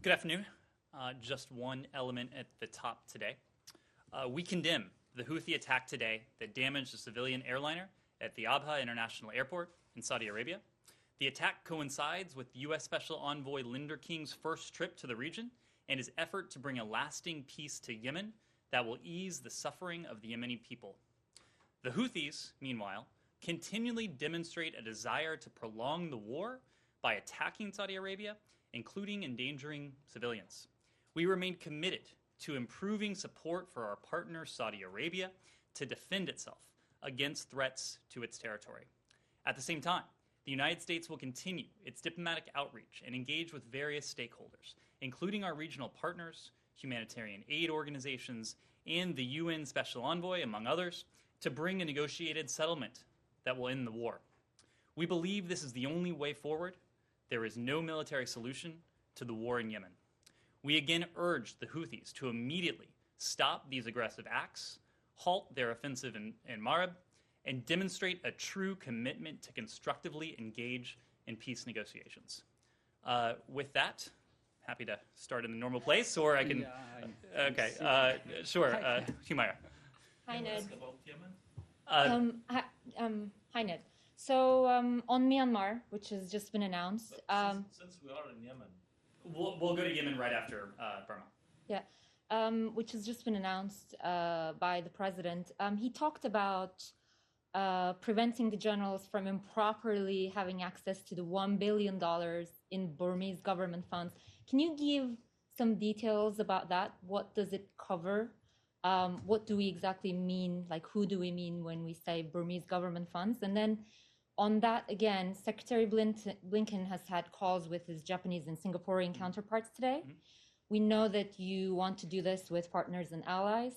Good afternoon. Just one element at the top today. We condemn the Houthi attack today that damaged a civilian airliner at the Abha International Airport in Saudi Arabia. The attack coincides with U.S. Special Envoy Linder King's first trip to the region and his effort to bring a lasting peace to Yemen that will ease the suffering of the Yemeni people. The Houthis, meanwhile, continually demonstrate a desire to prolong the war by attacking Saudi Arabia, including endangering civilians. We remain committed to improving support for our partner Saudi Arabia to defend itself against threats to its territory. At the same time, the United States will continue its diplomatic outreach and engage with various stakeholders, including our regional partners, humanitarian aid organizations, and the UN Special Envoy, among others, to bring a negotiated settlement that will end the war. We believe this is the only way forward. There is no military solution to the war in Yemen. We again urge the Houthis to immediately stop these aggressive acts, halt their offensive in Marib, and demonstrate a true commitment to constructively engage in peace negotiations. With that, happy to start in the normal place, or I can... Sure, Humaira. Hi, Ned. Hi, Ned. So on Myanmar, which has just been announced... Since we are in Yemen. We'll go to Yemen right after Burma. Yeah, which has just been announced by the president. He talked about preventing the generals from improperly having access to the $1 billion in Burmese government funds. Can you give some details about that? What does it cover? What do we exactly mean? Like, who do we mean when we say Burmese government funds? And then on that, again, Secretary Blinken has had calls with his Japanese and Singaporean counterparts today. Mm-hmm. We know that you want to do this with partners and allies.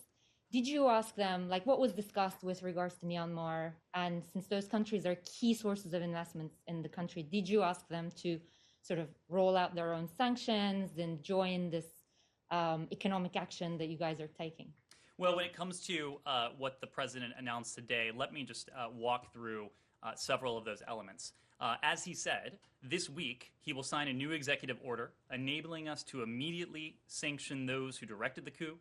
Did you ask them, like, what was discussed with regards to Myanmar? And since those countries are key sources of investments in the country, did you ask them to sort of roll out their own sanctions and join this economic action that you guys are taking? Well, when it comes to what the president announced today, let me just walk through several of those elements. As he said, this week he will sign a new executive order enabling us to immediately sanction those who directed the coup,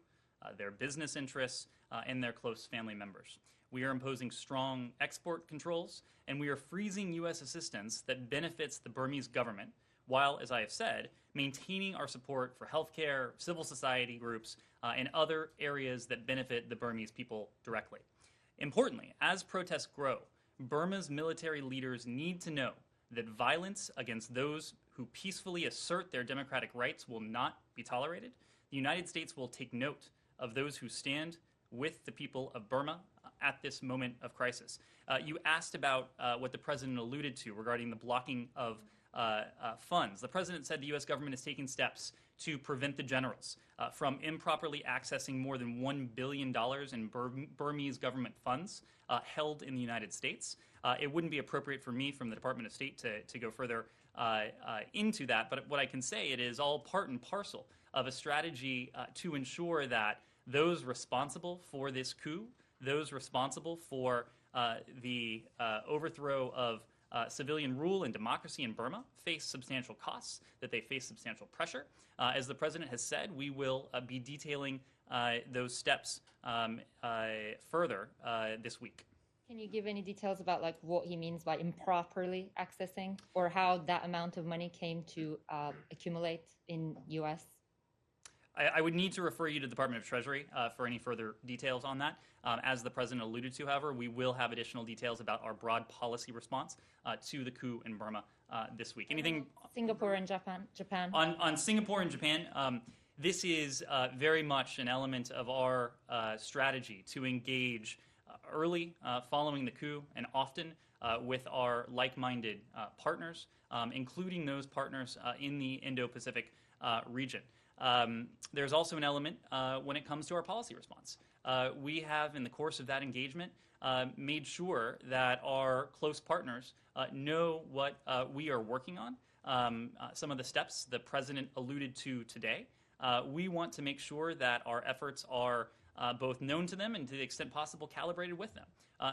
their business interests, and their close family members. We are imposing strong export controls, and we are freezing U.S. assistance that benefits the Burmese government, while, as I have said, maintaining our support for healthcare, civil society groups, and other areas that benefit the Burmese people directly. Importantly, as protests grow, Burma's military leaders need to know that violence against those who peacefully assert their democratic rights will not be tolerated. The United States will take note of those who stand with the people of Burma at this moment of crisis. You asked about what the president alluded to regarding the blocking of funds. The president said the U.S. government is taking steps to prevent the generals from improperly accessing more than $1 billion in Burmese government funds held in the United States. It wouldn't be appropriate for me from the Department of State to go further into that, but what I can say, it is all part and parcel of a strategy to ensure that those responsible for this coup, those responsible for the overthrow of civilian rule and democracy in Burma face substantial costs, that they face substantial pressure. As the president has said, we will be detailing those steps further this week. Can you give any details about like what he means by improperly accessing, or how that amount of money came to accumulate in U.S.? I would need to refer you to the Department of Treasury for any further details on that. As the president alluded to, however, we will have additional details about our broad policy response to the coup in Burma this week. Anything? Singapore and Japan. On Singapore and Japan, this is very much an element of our strategy to engage early following the coup and often with our like-minded partners, including those partners in the Indo-Pacific region. There's also an element when it comes to our policy response. We have, in the course of that engagement, made sure that our close partners know what we are working on. Some of the steps the president alluded to today. We want to make sure that our efforts are both known to them and, to the extent possible, calibrated with them.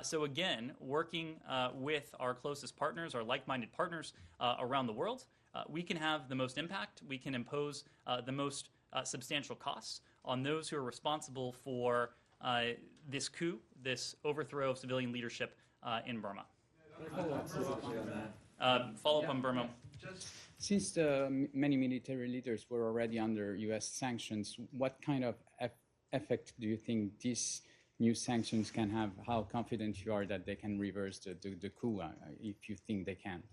So again, working with our closest partners, our like-minded partners around the world, we can have the most impact, we can impose the most substantial costs on those who are responsible for this coup, this overthrow of civilian leadership in Burma. Follow up on Burma. Since many military leaders were already under U.S. sanctions, what kind of effect do you think these new sanctions can have? How confident you are that they can reverse the coup, if you think they can?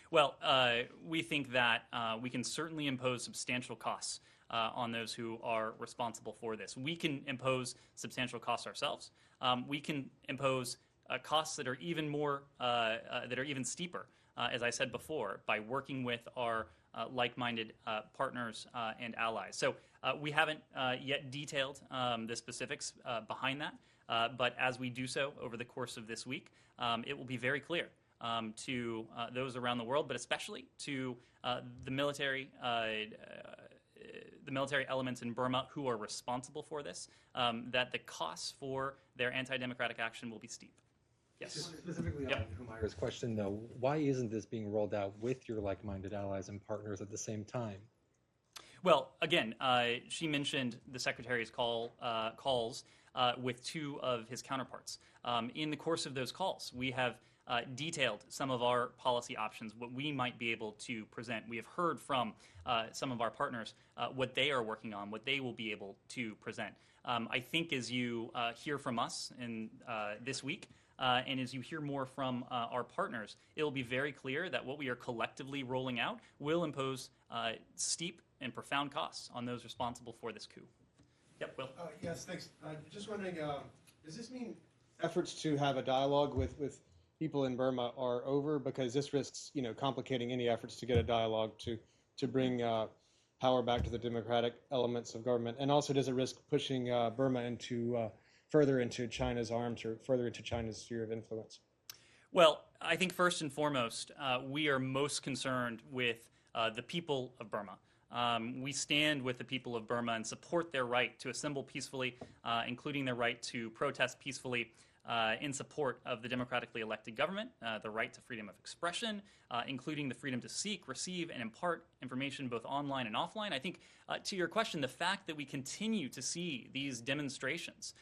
Well, we think that we can certainly impose substantial costs on those who are responsible for this. We can impose substantial costs ourselves. We can impose costs that are even more, that are even steeper, as I said before, by working with our like-minded partners and allies. So we haven't yet detailed the specifics behind that, but as we do so over the course of this week, it will be very clear to those around the world, but especially to the military elements in Burma who are responsible for this, that the costs for their anti-democratic action will be steep. Yes. Specifically on Humayra's question, though, why isn't this being rolled out with your like-minded allies and partners at the same time? Well, again, she mentioned the Secretary's calls with two of his counterparts. In the course of those calls, we have detailed some of our policy options, what we might be able to present. We have heard from some of our partners what they are working on, what they will be able to present. I think as you hear from us in this week, and as you hear more from our partners, it will be very clear that what we are collectively rolling out will impose steep and profound costs on those responsible for this coup. Yep, Will? Yes, thanks. Just wondering, does this mean efforts to have a dialogue with people in Burma are over? Because this risks, complicating any efforts to get a dialogue to bring power back to the democratic elements of government. And also, does it risk pushing Burma into further into China's arms or further into China's sphere of influence? Well, I think first and foremost, we are most concerned with the people of Burma. We stand with the people of Burma and support their right to assemble peacefully, including their right to protest peacefully in support of the democratically elected government, the right to freedom of expression, including the freedom to seek, receive, and impart information both online and offline. I think, to your question, the fact that we continue to see these demonstrations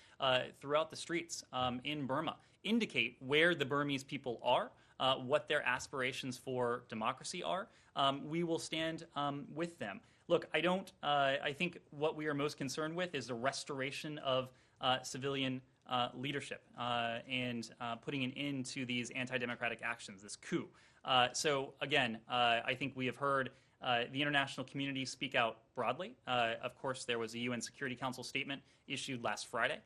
throughout the streets in Burma indicate where the Burmese people are, what their aspirations for democracy are. We will stand with them. Look, I think what we are most concerned with is the restoration of civilian leadership and putting an end to these anti-democratic actions, this coup. So again, I think we have heard the international community speak out broadly. Of course, there was a UN Security Council statement issued last Friday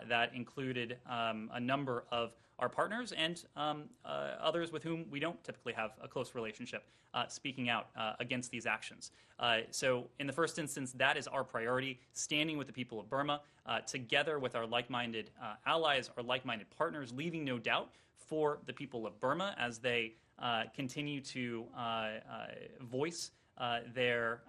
that included a number of our partners and others with whom we don't typically have a close relationship speaking out against these actions. So in the first instance, that is our priority, standing with the people of Burma, together with our like-minded allies, our like-minded partners, leaving no doubt for the people of Burma as they continue to voice their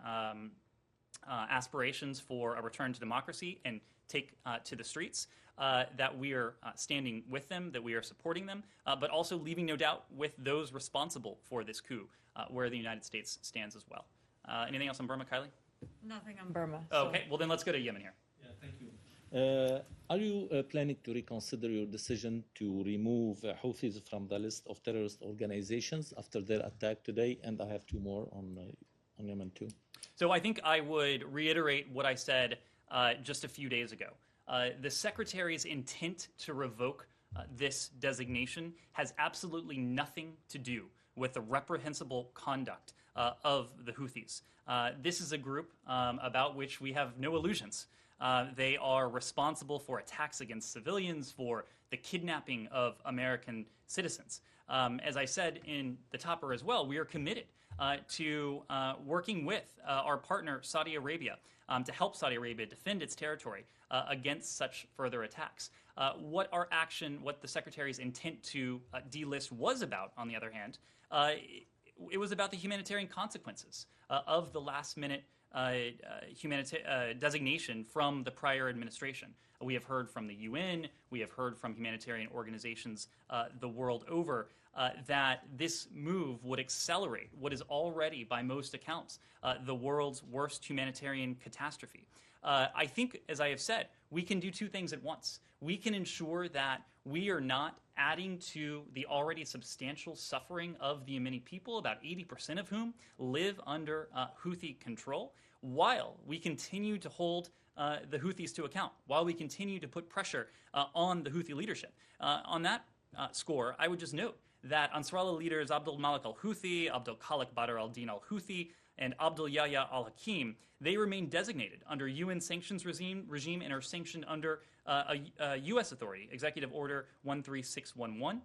aspirations for a return to democracy and take to the streets, that we are standing with them, that we are supporting them, but also leaving no doubt with those responsible for this coup, where the United States stands as well. Anything else on Burma, Kylie? Nothing on Burma. Okay, well then let's go to Yemen here. Yeah, thank you. Are you planning to reconsider your decision to remove Houthis from the list of terrorist organizations after their attack today? And I have two more on Yemen too. So I think I would reiterate what I said just a few days ago. The Secretary's intent to revoke this designation has absolutely nothing to do with the reprehensible conduct of the Houthis. This is a group about which we have no illusions. They are responsible for attacks against civilians, for the kidnapping of American citizens. As I said in the topper as well, we are committed to working with our partner Saudi Arabia to help Saudi Arabia defend its territory against such further attacks. What the Secretary's intent to delist was about, on the other hand, it was about the humanitarian consequences of the last-minute designation from the prior administration. We have heard from the UN, we have heard from humanitarian organizations the world over that this move would accelerate what is already, by most accounts, the world's worst humanitarian catastrophe. I think, as I have said, we can do two things at once. We can ensure that we are not adding to the already substantial suffering of the Yemeni people, about 80% of whom live under Houthi control, while we continue to hold the Houthis to account, while we continue to put pressure on the Houthi leadership. On that score, I would just note that Ansarallah leaders Abdul Malik al-Houthi, Abdul Khalik Badr al-Din al-Houthi, and Abdul Yahya al-Hakim, they remain designated under UN sanctions regime and are sanctioned under a U.S. authority, Executive Order 13611,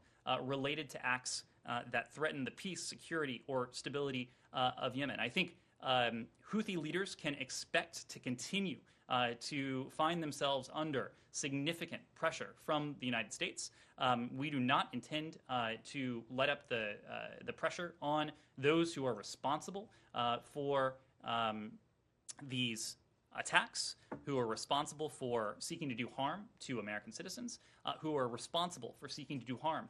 related to acts that threaten the peace, security, or stability of Yemen. I think Houthi leaders can expect to continue to find themselves under significant pressure from the United States. We do not intend to let up the pressure on those who are responsible for these attacks, who are responsible for seeking to do harm to American citizens, who are responsible for seeking to do harm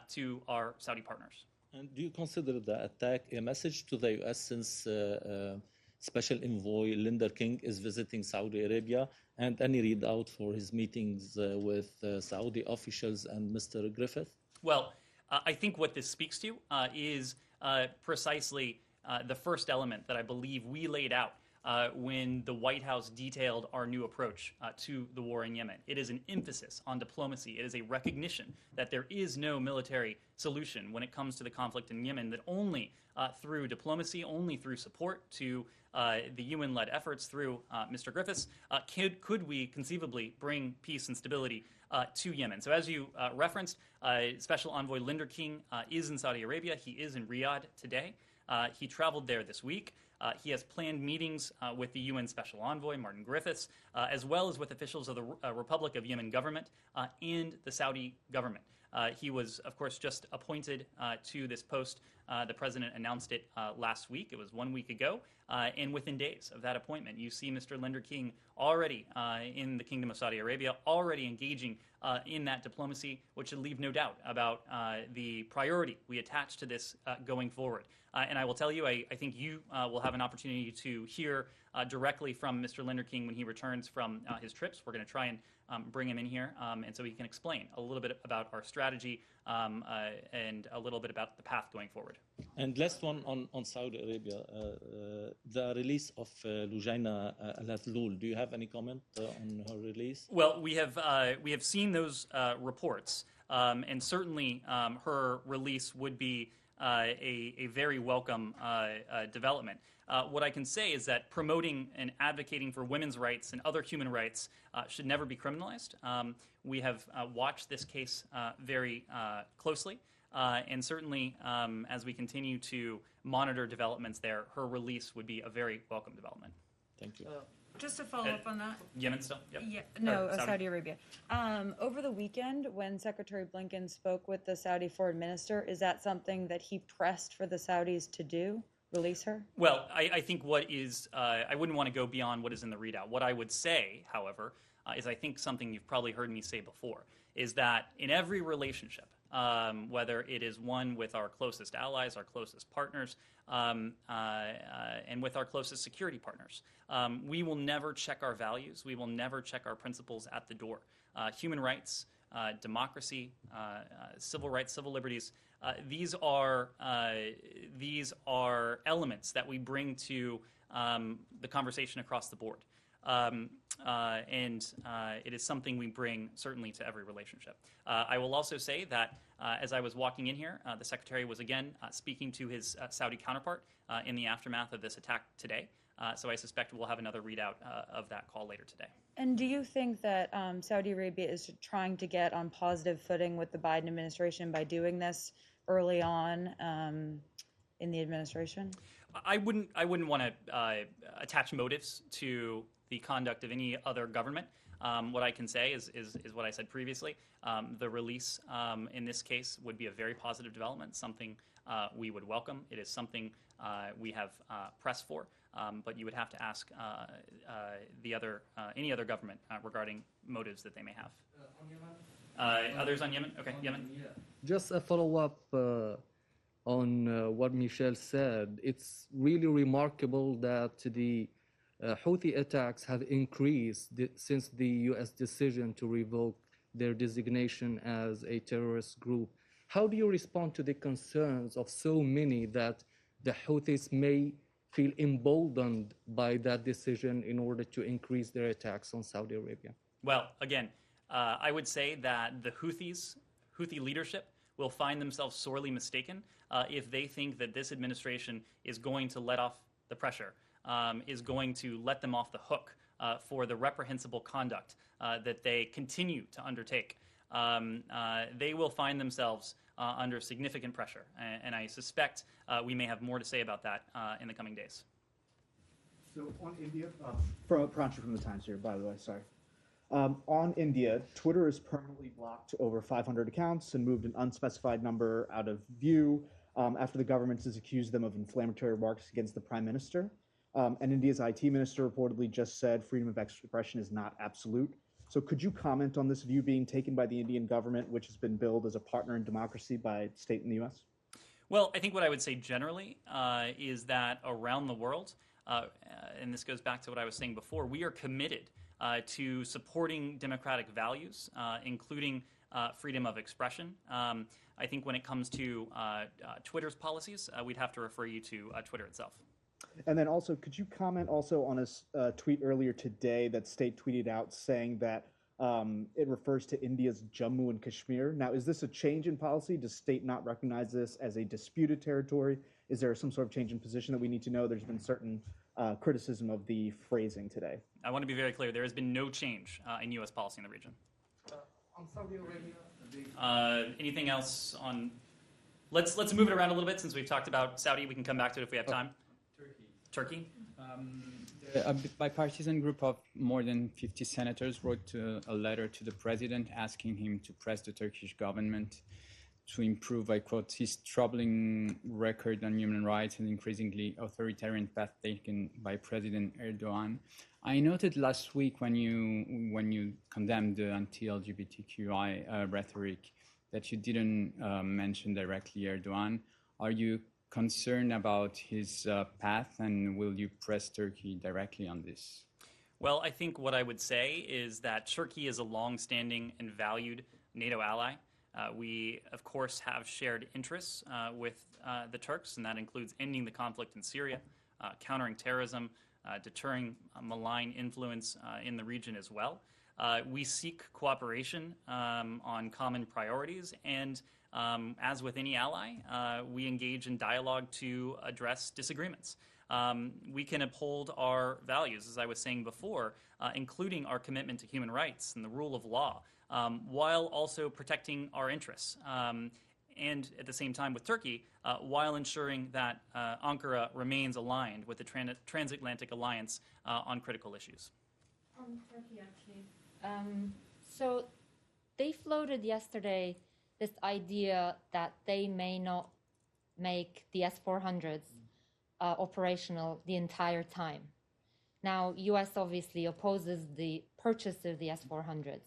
to our Saudi partners. And do you consider the attack a message to the U.S. since Special Envoy Linder King is visiting Saudi Arabia, and any readout for his meetings with Saudi officials and Mr. Griffith? Well, I think what this speaks to is precisely the first element that I believe we laid out when the White House detailed our new approach to the war in Yemen. It is an emphasis on diplomacy. It is a recognition that there is no military solution when it comes to the conflict in Yemen, that only through diplomacy, only through support to the UN-led efforts through Mr. Griffiths, could we conceivably bring peace and stability to Yemen. So as you referenced, Special Envoy Linder King is in Saudi Arabia. He is in Riyadh today. He traveled there this week. He has planned meetings with the UN Special Envoy, Martin Griffiths, as well as with officials of the Republic of Yemen government and the Saudi government. He was, of course, just appointed to this post. The president announced it last week. It was 1 week ago. And within days of that appointment, you see Mr. Linder King already in the Kingdom of Saudi Arabia, already engaging in that diplomacy, which should leave no doubt about the priority we attach to this going forward. And I will tell you, I think you will have an opportunity to hear directly from Mr. Linder King when he returns from his trips. We're going to try and bring him in here, and so he can explain a little bit about our strategy and a little bit about the path going forward. And last one on Saudi Arabia, the release of Lujaina Al-Hathloul. Do you have any comment on her release? Well, we have seen those reports, and certainly her release would be a very welcome development. What I can say is that promoting and advocating for women's rights and other human rights should never be criminalized. We have watched this case very closely, and certainly as we continue to monitor developments there, her release would be a very welcome development. Thank you. Just to follow up on that. Yemen still? Yep. Yeah, no, Or Saudi Arabia. Over the weekend, when Secretary Blinken spoke with the Saudi foreign minister, is that something that he pressed for the Saudis to do? Release her? Well, I think what is, I wouldn't want to go beyond what is in the readout. What I would say, however, is I think something you've probably heard me say before, is that in every relationship, whether it is one with our closest allies, our closest partners, and with our closest security partners, we will never check our values. We will never check our principles at the door. Human rights, democracy, civil rights, civil liberties, these are elements that we bring to the conversation across the board. And it is something we bring certainly to every relationship. I will also say that as I was walking in here, the Secretary was again speaking to his Saudi counterpart in the aftermath of this attack today. So I suspect we'll have another readout of that call later today. And do you think that Saudi Arabia is trying to get on positive footing with the Biden administration by doing this early on in the administration? I wouldn't want to attach motives to the conduct of any other government. What I can say is what I said previously. The release in this case would be a very positive development, something we would welcome. It is something we have pressed for but you would have to ask any other government regarding motives that they may have. Others on Yemen? Okay, Yemen. Just a follow-up on what Michel said. It's really remarkable that the Houthi attacks have increased since the U.S. decision to revoke their designation as a terrorist group. How do you respond to the concerns of so many that the Houthis may feel emboldened by that decision in order to increase their attacks on Saudi Arabia? Well, again, I would say that the Houthi leadership will find themselves sorely mistaken if they think that this administration is going to let off the pressure, is going to let them off the hook for the reprehensible conduct that they continue to undertake. They will find themselves under significant pressure, and I suspect we may have more to say about that in the coming days. So on India, Prancha from the Times here, by the way, sorry. On India, Twitter has permanently blocked over 500 accounts and moved an unspecified number out of view after the government has accused them of inflammatory remarks against the Prime Minister. And India's IT minister reportedly just said freedom of expression is not absolute. So could you comment on this view being taken by the Indian government, which has been billed as a partner in democracy by state in the U.S.? Well, I think what I would say generally is that around the world, and this goes back to what I was saying before, we are committed to supporting democratic values, including freedom of expression. I think when it comes to Twitter's policies, we'd have to refer you to Twitter itself. And then also, could you comment also on a tweet earlier today that State tweeted out saying that it refers to India's Jammu and Kashmir? Now, is this a change in policy? Does State not recognize this as a disputed territory? Is there some sort of change in position that we need to know? There's been certain criticism of the phrasing today. I want to be very clear. There has been no change in U.S. policy in the region. On Saudi Arabia, anything else on? Let's move it around a little bit since we've talked about Saudi. We can come back to it if we have time. Turkey. A bipartisan group of more than 50 senators wrote a letter to the president asking him to press the Turkish government to improve, I quote, his troubling record on human rights and increasingly authoritarian path taken by President Erdogan. I noted last week when you condemned the anti-LGBTQI rhetoric that you didn't mention directly Erdogan. Are you concerned about his path, and will you press Turkey directly on this? Well, I think what I would say is that Turkey is a long-standing and valued NATO ally. We, of course, have shared interests with the Turks, and that includes ending the conflict in Syria, countering terrorism, deterring malign influence in the region as well. We seek cooperation on common priorities, and as with any ally, we engage in dialogue to address disagreements. We can uphold our values, as I was saying before, including our commitment to human rights and the rule of law, while also protecting our interests. And at the same time with Turkey, while ensuring that Ankara remains aligned with the transatlantic alliance on critical issues. On Turkey, actually. So they floated yesterday this idea that they may not make the S-400s operational the entire time. Now, U.S. obviously opposes the purchase of the S-400s,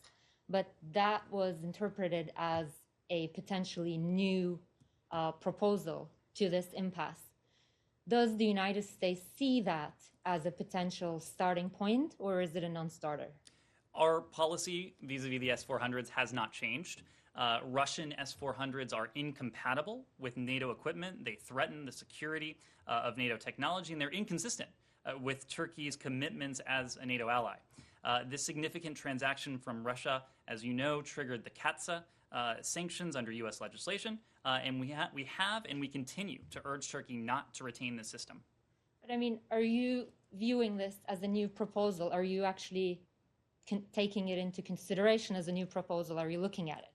but that was interpreted as a potentially new proposal to this impasse. Does the United States see that as a potential starting point, or is it a non-starter? Our policy vis-a-vis the S-400s has not changed. Russian S-400s are incompatible with NATO equipment. They threaten the security of NATO technology, and they're inconsistent with Turkey's commitments as a NATO ally. This significant transaction from Russia, as you know, triggered the CAATSA sanctions under U.S. legislation, and we have and we continue to urge Turkey not to retain the system. But I mean, are you viewing this as a new proposal? Are you actually taking it into consideration as a new proposal? Are you looking at it?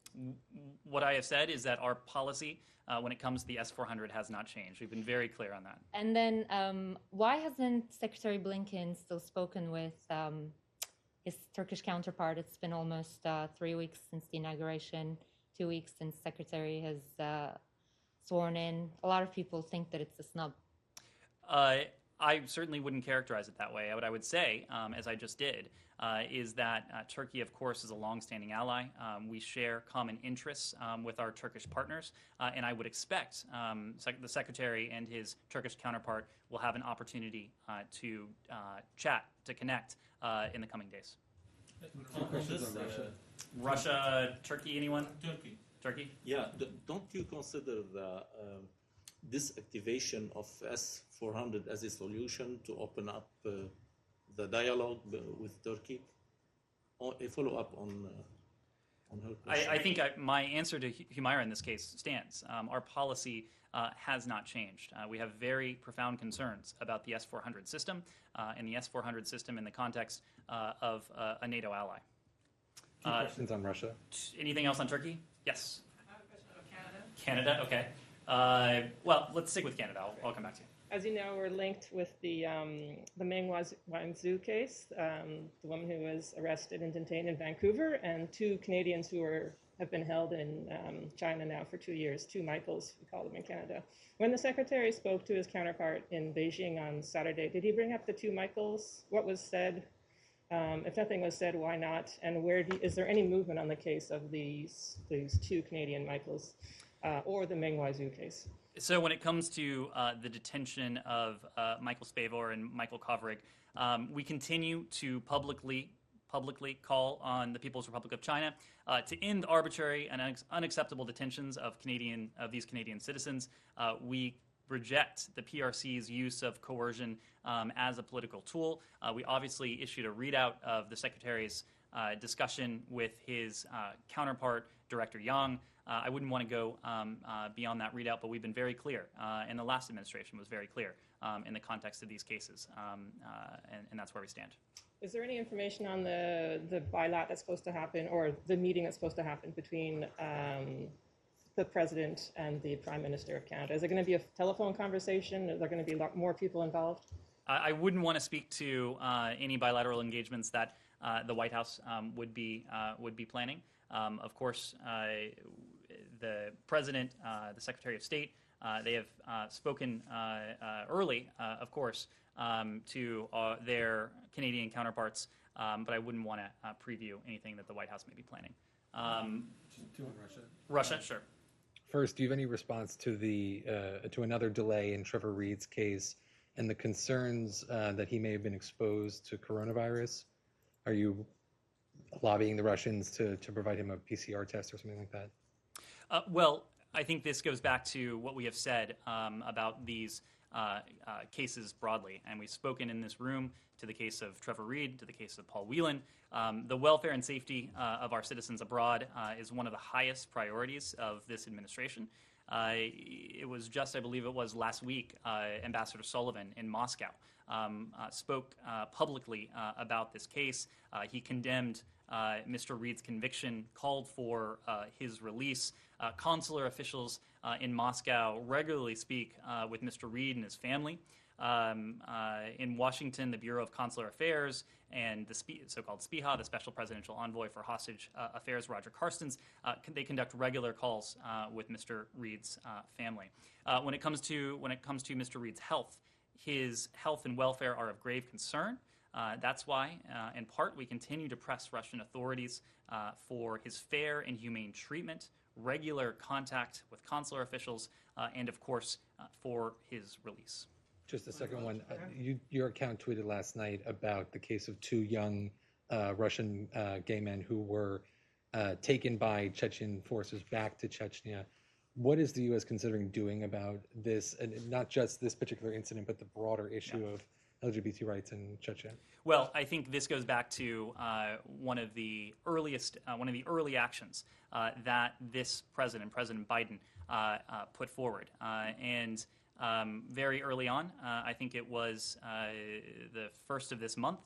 What I have said is that our policy when it comes to the S-400 has not changed. We've been very clear on that. And then why hasn't Secretary Blinken still spoken with his Turkish counterpart? It's been almost 3 weeks since the inauguration, 2 weeks since Secretary has sworn in. A lot of people think that it's a snub. I certainly wouldn't characterize it that way. What I would say, as I just did, is that Turkey, of course, is a longstanding ally. We share common interests with our Turkish partners, and I would expect the Secretary and his Turkish counterpart will have an opportunity to chat, to connect in the coming days. Russia, Turkey, anyone? Turkey? Yeah, don't you consider the disactivation of S-400 as a solution to open up the dialogue with Turkey? Or a follow-up on her question. I think my answer to Humaira in this case stands. Our policy has not changed. We have very profound concerns about the S-400 system and the S-400 system in the context of a NATO ally. Questions on Russia? Anything else on Turkey? Yes. I have a question about Canada. Canada, okay. Well, let's stick with Canada. I'll come back to you. As you know, we're linked with the Meng Wanzhou case, the woman who was arrested and detained in Vancouver, and 2 Canadians who have been held in China now for 2 years, 2 Michaels, we call them in Canada. When the Secretary spoke to his counterpart in Beijing on Saturday, did he bring up the 2 Michaels? What was said? If nothing was said, why not? And is there any movement on the case of these 2 Canadian Michaels or the Meng Wanzhou case? So when it comes to the detention of Michael Spavor and Michael Kovrig, we continue to publicly call on the People's Republic of China to end arbitrary and unacceptable detentions of these Canadian citizens. We reject the PRC's use of coercion as a political tool. We obviously issued a readout of the Secretary's discussion with his counterpart, Director Yang. I wouldn't want to go beyond that readout, but we've been very clear, and the last administration was very clear in the context of these cases, and that's where we stand. Is there any information on the bilat that's supposed to happen, or the meeting that's supposed to happen between the President and the Prime Minister of Canada? Is it going to be a telephone conversation? Are there going to be a lot more people involved? I wouldn't want to speak to any bilateral engagements that the White House would be planning. Of course, the President, the Secretary of State, they have spoken early, of course, to their Canadian counterparts, but I wouldn't want to preview anything that the White House may be planning. Two on Russia. Russia, sure. First, do you have any response to to another delay in Trevor Reed's case and the concerns that he may have been exposed to coronavirus? Are you lobbying the Russians to provide him a PCR test or something like that? Well, I think this goes back to what we have said about these cases broadly. And we've spoken in this room to the case of Trevor Reed, to the case of Paul Whelan. The welfare and safety of our citizens abroad is one of the highest priorities of this administration. It was just, I believe it was last week, Ambassador Sullivan in Moscow spoke publicly about this case. He condemned Mr. Reed's conviction, called for his release. Consular officials in Moscow regularly speak with Mr. Reed and his family. In Washington, the Bureau of Consular Affairs and the so-called SPIHA, the Special Presidential Envoy for Hostage Affairs, Roger Carstens, they conduct regular calls with Mr. Reed's family. When it comes to Mr. Reed's health, his health and welfare are of grave concern. That's why, in part, we continue to press Russian authorities for his fair and humane treatment, regular contact with consular officials, and, of course, for his release. Just a second one. Your account tweeted last night about the case of 2 young Russian gay men who were taken by Chechen forces back to Chechnya. What is the U.S. considering doing about this, and not just this particular incident, but the broader issue of LGBT rights in Chechnya? Well, I think this goes back to one of the early actions that this President Biden, put forward, and very early on, I think it was the 1st of this month,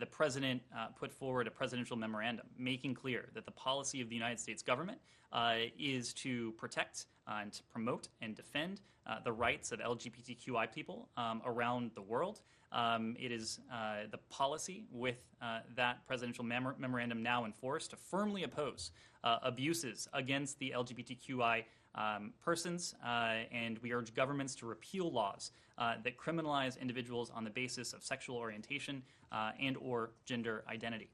the President put forward a presidential memorandum making clear that the policy of the United States government is to protect and to promote and defend the rights of LGBTQI people around the world. It is the policy with that presidential memorandum now enforced to firmly oppose abuses against the LGBTQI persons, and we urge governments to repeal laws that criminalize individuals on the basis of sexual orientation and or gender identity.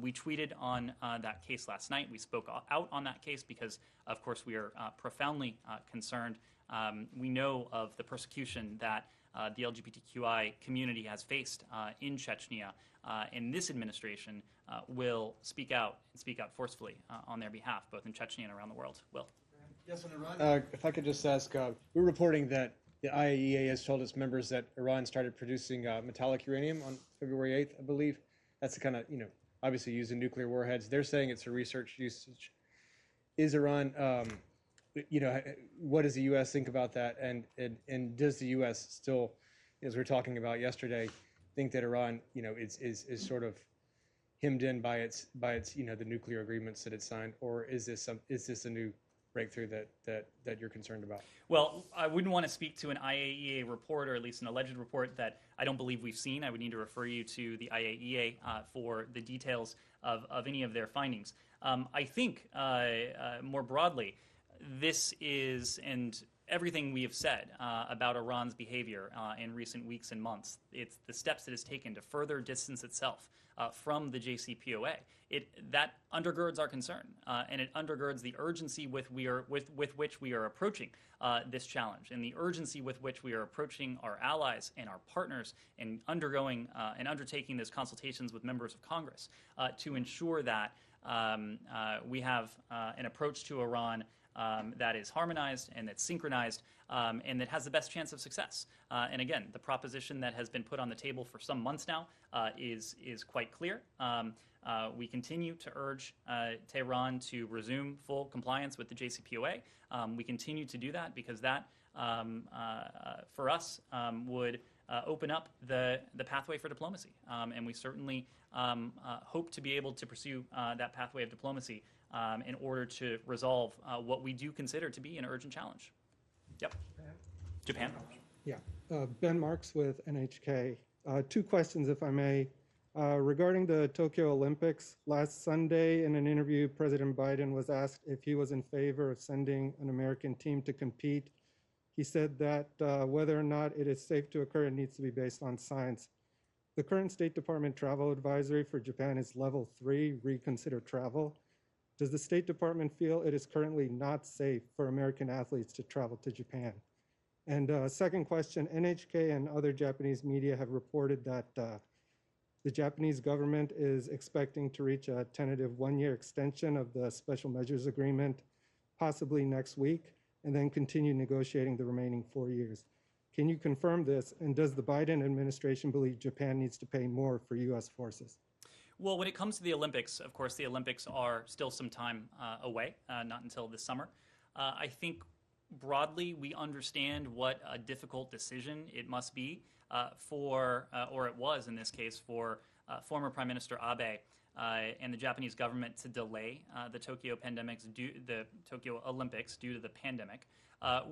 We tweeted on that case last night. We spoke out on that case because, of course, we are profoundly concerned. We know of the persecution that the LGBTQI community has faced in Chechnya, and this administration will speak out and speak out forcefully on their behalf, both in Chechnya and around the world. Will? Yes, and Iran. If I could just ask, we're reporting that the IAEA has told its members that Iran started producing metallic uranium on February 8th, I believe. That's the kind of, obviously used in nuclear warheads. They're saying it's a research usage. Is Iran, what does the U.S. think about that? And does the U.S. still, as we were talking about yesterday, think that Iran, is sort of hemmed in by its the nuclear agreements that it signed, or is this a new breakthrough that you're concerned about? Well, I wouldn't want to speak to an IAEA report, or at least an alleged report that I don't believe we've seen. I would need to refer you to the IAEA for the details of any of their findings. I think more broadly, this is, and everything we have said about Iran's behavior in recent weeks and months, it's the steps it has taken to further distance itself from the JCPOA. That undergirds our concern, and it undergirds the urgency with which we are approaching this challenge, and the urgency with which we are approaching our allies and our partners, and undergoing and undertaking those consultations with members of Congress to ensure that we have an approach to Iran that is harmonized and that's synchronized and that has the best chance of success. And again, the proposition that has been put on the table for some months now is quite clear. We continue to urge Tehran to resume full compliance with the JCPOA. We continue to do that because that, for us, would open up the pathway for diplomacy. And we certainly hope to be able to pursue that pathway of diplomacy in order to resolve what we do consider to be an urgent challenge. Yep. Japan? Yeah. Ben Marks with NHK. Two questions, if I may. Regarding the Tokyo Olympics, last Sunday in an interview, President Biden was asked if he was in favor of sending an American team to compete. He said that whether or not it is safe to occur, it needs to be based on science. The current State Department travel advisory for Japan is level 3, reconsider travel. Does the State Department feel it is currently not safe for American athletes to travel to Japan? And second question, NHK and other Japanese media have reported that the Japanese government is expecting to reach a tentative one-year extension of the Special Measures Agreement, possibly next week, and then continue negotiating the remaining 4 years. Can you confirm this? And does the Biden administration believe Japan needs to pay more for U.S. forces? Well, when it comes to the Olympics, of course, the Olympics are still some time away, not until this summer. I think broadly we understand what a difficult decision it must be for, or it was in this case, for former Prime Minister Abe and the Japanese government to delay the Tokyo Olympics due to the pandemic.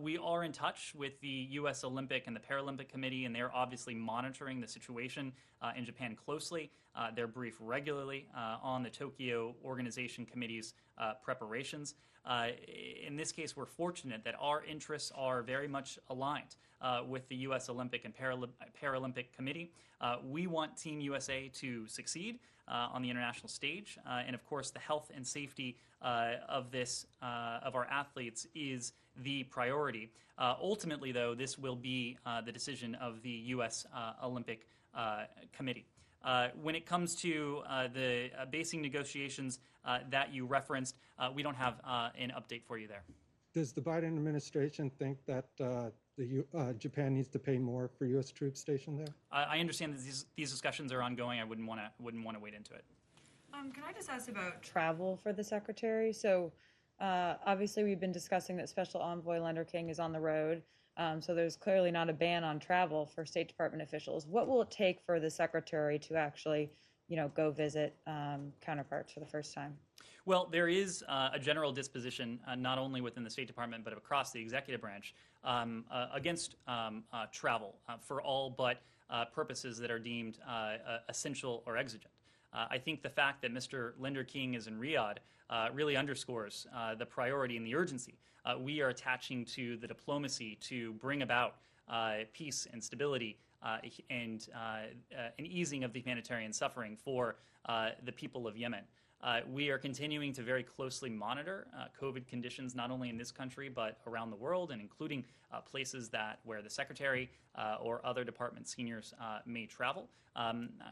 We are in touch with the U.S. Olympic and the Paralympic Committee, and they're obviously monitoring the situation in Japan closely. They're briefed regularly on the Tokyo Organization Committee's preparations. In this case, we're fortunate that our interests are very much aligned with the U.S. Olympic and Paralympic Committee. We want Team USA to succeed on the international stage, and of course, the health and safety of our athletes is the priority. Ultimately, though, this will be the decision of the U.S. Olympic Committee. When it comes to the basing negotiations that you referenced, we don't have an update for you there. Does the Biden administration think that Japan needs to pay more for U.S. troops stationed there? I understand that these discussions are ongoing. I wouldn't want to wade into it. Can I just ask about travel for the secretary? So obviously we've been discussing that Special Envoy Leonard King is on the road. So there's clearly not a ban on travel for State Department officials. What will it take for the secretary to actually, go visit counterparts for the first time? Well, there is a general disposition, not only within the State Department, but across the executive branch, against travel for all but purposes that are deemed essential or exigent. I think the fact that Mr. Leonard King is in Riyadh really underscores the priority and the urgency we are attaching to the diplomacy to bring about peace and stability and an easing of the humanitarian suffering for the people of Yemen. We are continuing to very closely monitor COVID conditions, not only in this country, but around the world, and including places where the Secretary or other department seniors may travel.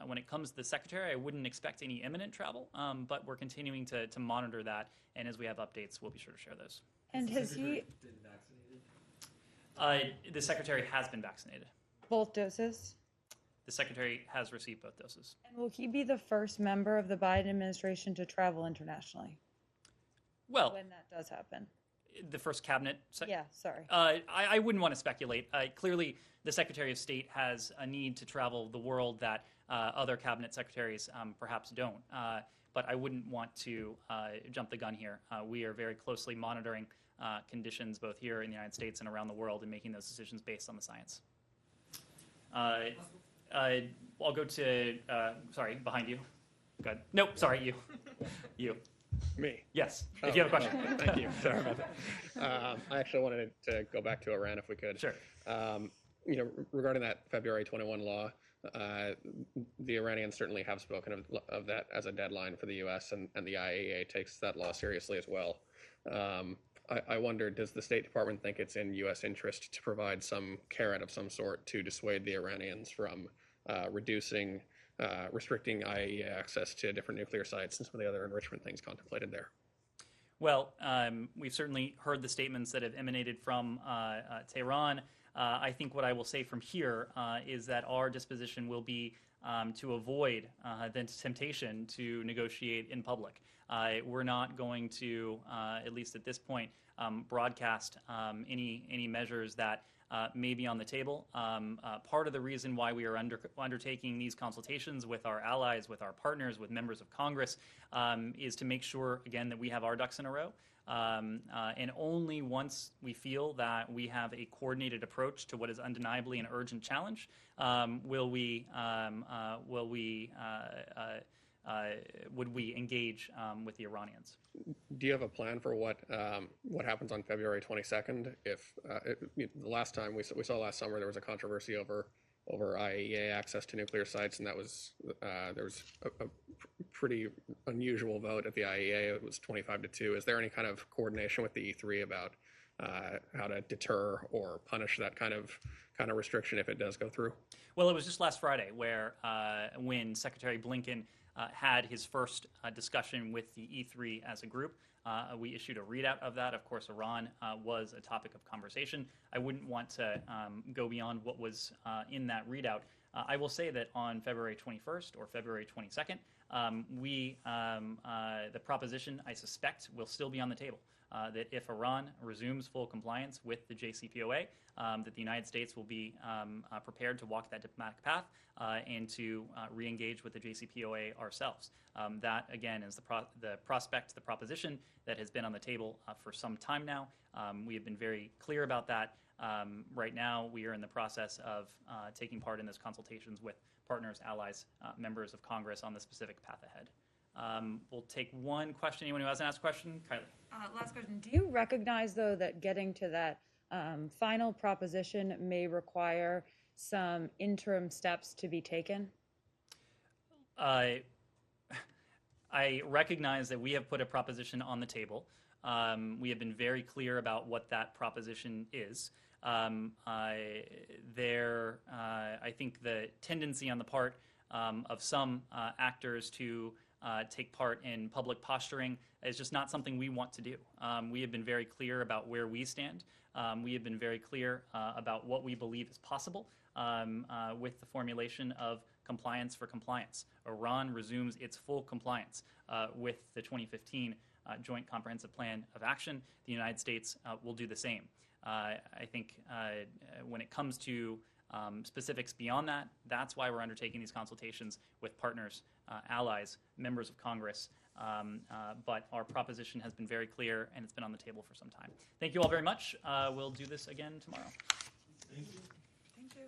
When it comes to the Secretary, I wouldn't expect any imminent travel, but we're continuing to monitor that, and as we have updates, we'll be sure to share those. And has he The Secretary has been vaccinated. both doses? The Secretary has received both doses. And will he be the first member of the Biden administration to travel internationally Well, when that does happen? the first cabinet. Yeah, sorry. I wouldn't want to speculate. Clearly, the Secretary of State has a need to travel the world that other cabinet secretaries perhaps don't. But I wouldn't want to jump the gun here. We are very closely monitoring conditions both here in the United States and around the world and making those decisions based on the science. I'll go to, sorry, behind you. Go ahead. Nope, sorry, you. You. Me? Yes, if you have a question. Thank you. Sorry about that. I actually wanted to go back to Iran if we could. Sure. Regarding that February 21 law, the Iranians certainly have spoken of that as a deadline for the U.S., and the IAEA takes that law seriously as well. I wonder, does the State Department think it's in U.S. interest to provide some carrot of some sort to dissuade the Iranians from restricting IAEA access to different nuclear sites and some of the other enrichment things contemplated there? Well, we've certainly heard the statements that have emanated from Tehran. I think what I will say from here is that our disposition will be to avoid the temptation to negotiate in public. We're not going to, at least at this point, broadcast any measures that may be on the table. Part of the reason why we are undertaking these consultations with our allies, with our partners, with members of Congress, is to make sure, again, that we have our ducks in a row. And only once we feel that we have a coordinated approach to what is undeniably an urgent challenge would we engage with the Iranians. Do you have a plan for what happens on February 22nd? If the last time we saw last summer, there was a controversy over IAEA access to nuclear sites, and that was there was a pretty unusual vote at the IAEA. It was 25-2. Is there any kind of coordination with the E3 about how to deter or punish that kind of restriction if it does go through? Well, it was just last Friday where when Secretary Blinken had his first discussion with the E3 as a group. We issued a readout of that. Of course, Iran was a topic of conversation. I wouldn't want to go beyond what was in that readout. I will say that on February 21st or February 22nd, the proposition, I suspect, will still be on the table. That if Iran resumes full compliance with the JCPOA, that the United States will be prepared to walk that diplomatic path and to re-engage with the JCPOA ourselves. That, again, is the proposition that has been on the table for some time now. We have been very clear about that. Right now, we are in the process of taking part in those consultations with partners, allies, members of Congress on the specific path ahead. We'll take one question. Anyone who hasn't asked a question? Kylie. Last question. Do you recognize, though, that getting to that final proposition may require some interim steps to be taken? I recognize that we have put a proposition on the table. We have been very clear about what that proposition is. I think the tendency on the part of some actors to take part in public posturing is just not something we want to do. We have been very clear about where we stand. We have been very clear about what we believe is possible with the formulation of compliance for compliance. Iran resumes its full compliance with the 2015 Joint Comprehensive Plan of Action. The United States will do the same. I think when it comes to specifics beyond that, that's why we're undertaking these consultations with partners, allies, members of Congress. But our proposition has been very clear, and it's been on the table for some time. Thank you all very much. We'll do this again tomorrow. Thank you.